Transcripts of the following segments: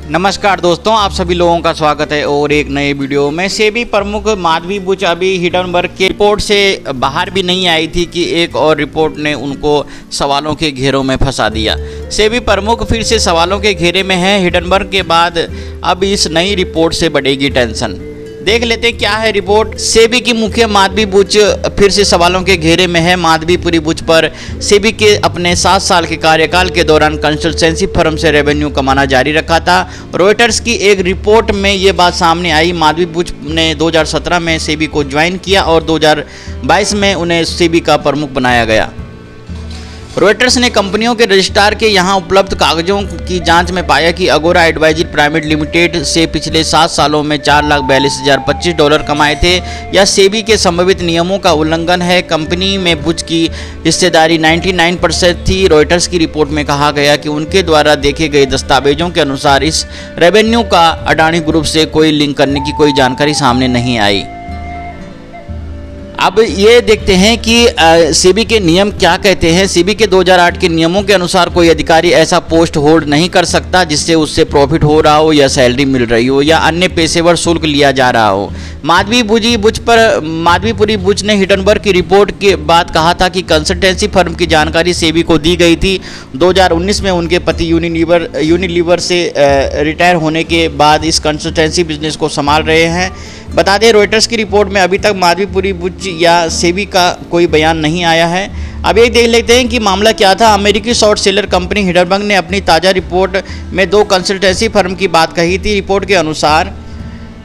नमस्कार दोस्तों, आप सभी लोगों का स्वागत है और एक नए वीडियो में। सेबी प्रमुख माधवी बुच अभी हिडनबर्ग के रिपोर्ट से बाहर भी नहीं आई थी कि एक और रिपोर्ट ने उनको सवालों के घेरों में फंसा दिया। सेबी प्रमुख फिर से सवालों के घेरे में है। हिडनबर्ग के बाद अब इस नई रिपोर्ट से बढ़ेगी टेंशन। देख लेते हैं क्या है रिपोर्ट। सेबी की मुखिया माधवी बुच फिर से सवालों के घेरे में है। माधवी पूरी बुच पर सेबी के अपने 7 साल के कार्यकाल के दौरान कंसल्टेंसी फर्म से रेवेन्यू कमाना जारी रखा था। रॉयटर्स की एक रिपोर्ट में ये बात सामने आई। माधवी बुच ने 2017 में सेबी को ज्वाइन किया और 2022 में उन्हें सेबी का प्रमुख बनाया गया। रॉयटर्स ने कंपनियों के रजिस्ट्रार के यहां उपलब्ध कागजों की जांच में पाया कि अगोरा एडवाइजरी प्राइवेट लिमिटेड से पिछले 7 सालों में $4,42,025 कमाए थे। यह सेबी के संभावित नियमों का उल्लंघन है। कंपनी में बुच की हिस्सेदारी 99% थी। रॉयटर्स की रिपोर्ट में कहा गया कि उनके द्वारा देखे गए दस्तावेजों के अनुसार इस रेवेन्यू का अडानी ग्रुप से कोई लिंक करने की कोई जानकारी सामने नहीं आई। अब ये देखते हैं कि सेबी के नियम क्या कहते हैं। सेबी के 2008 के नियमों के अनुसार कोई अधिकारी ऐसा पोस्ट होल्ड नहीं कर सकता जिससे उससे प्रॉफिट हो रहा हो या सैलरी मिल रही हो या अन्य पेशेवर शुल्क लिया जा रहा हो। माधवी पुरी बुच ने हिडनबर्ग की रिपोर्ट के बाद कहा था कि कंसल्टेंसी फर्म की जानकारी सेबी को दी गई थी। 2019 में उनके पति यूनिलीवर से रिटायर होने के बाद इस कंसल्टेंसी बिजनेस को संभाल रहे हैं। बता दें, रॉयटर्स की रिपोर्ट में अभी तक माधवी पुरी बुच या सेबी का कोई बयान नहीं आया है। अब एक देख लेते हैं कि मामला क्या था। अमेरिकी शॉर्ट सेलर कंपनी हिडनबर्ग ने अपनी ताज़ा रिपोर्ट में 2 कंसल्टेंसी फर्म की बात कही थी। रिपोर्ट के अनुसार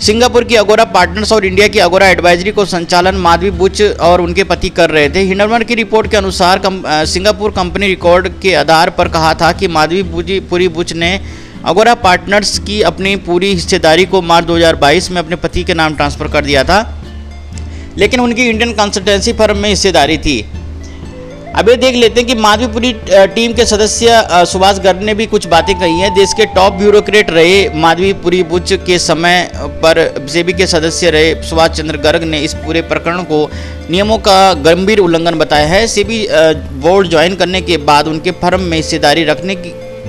सिंगापुर की अगोरा पार्टनर्स और इंडिया की अगोरा एडवाइजरी को संचालन माधवी बुच और उनके पति कर रहे थे। हिडनबर्ग की रिपोर्ट के अनुसार सिंगापुर कंपनी रिकॉर्ड के आधार पर कहा था कि माधवी पुरी बुच ने अगोरा पार्टनर्स की अपनी पूरी हिस्सेदारी को मार्च 2022 में अपने पति के नाम ट्रांसफ़र कर दिया था, लेकिन उनकी इंडियन कंसल्टेंसी फर्म में हिस्सेदारी थी। अब ये देख लेते हैं कि माधवीपुरी टीम के सदस्य सुभाष गर्ग ने भी कुछ बातें कही हैं। देश के टॉप ब्यूरोक्रेट रहे माधवीपुरी बुच के समय पर सेबी के सदस्य रहे सुभाष चंद्र गर्ग ने इस पूरे प्रकरण को नियमों का गंभीर उल्लंघन बताया है। सेबी बोर्ड ज्वाइन करने के बाद उनके फर्म में हिस्सेदारी रखने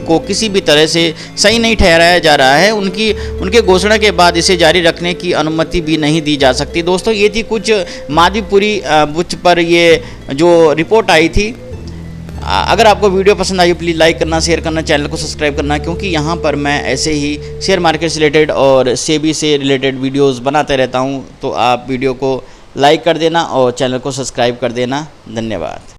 को किसी भी तरह से सही नहीं ठहराया जा रहा है। उनके घोषणा के बाद इसे जारी रखने की अनुमति भी नहीं दी जा सकती। दोस्तों, ये थी कुछ माधवीपुरी बुच पर ये जो रिपोर्ट आई थी। अगर आपको वीडियो पसंद आई प्लीज़ लाइक करना, शेयर करना, चैनल को सब्सक्राइब करना, क्योंकि यहाँ पर मैं ऐसे ही शेयर मार्केट से रिलेटेड और सेबी से रिलेटेड वीडियोज़ बनाते रहता हूँ। तो आप वीडियो को लाइक कर देना और चैनल को सब्सक्राइब कर देना। धन्यवाद।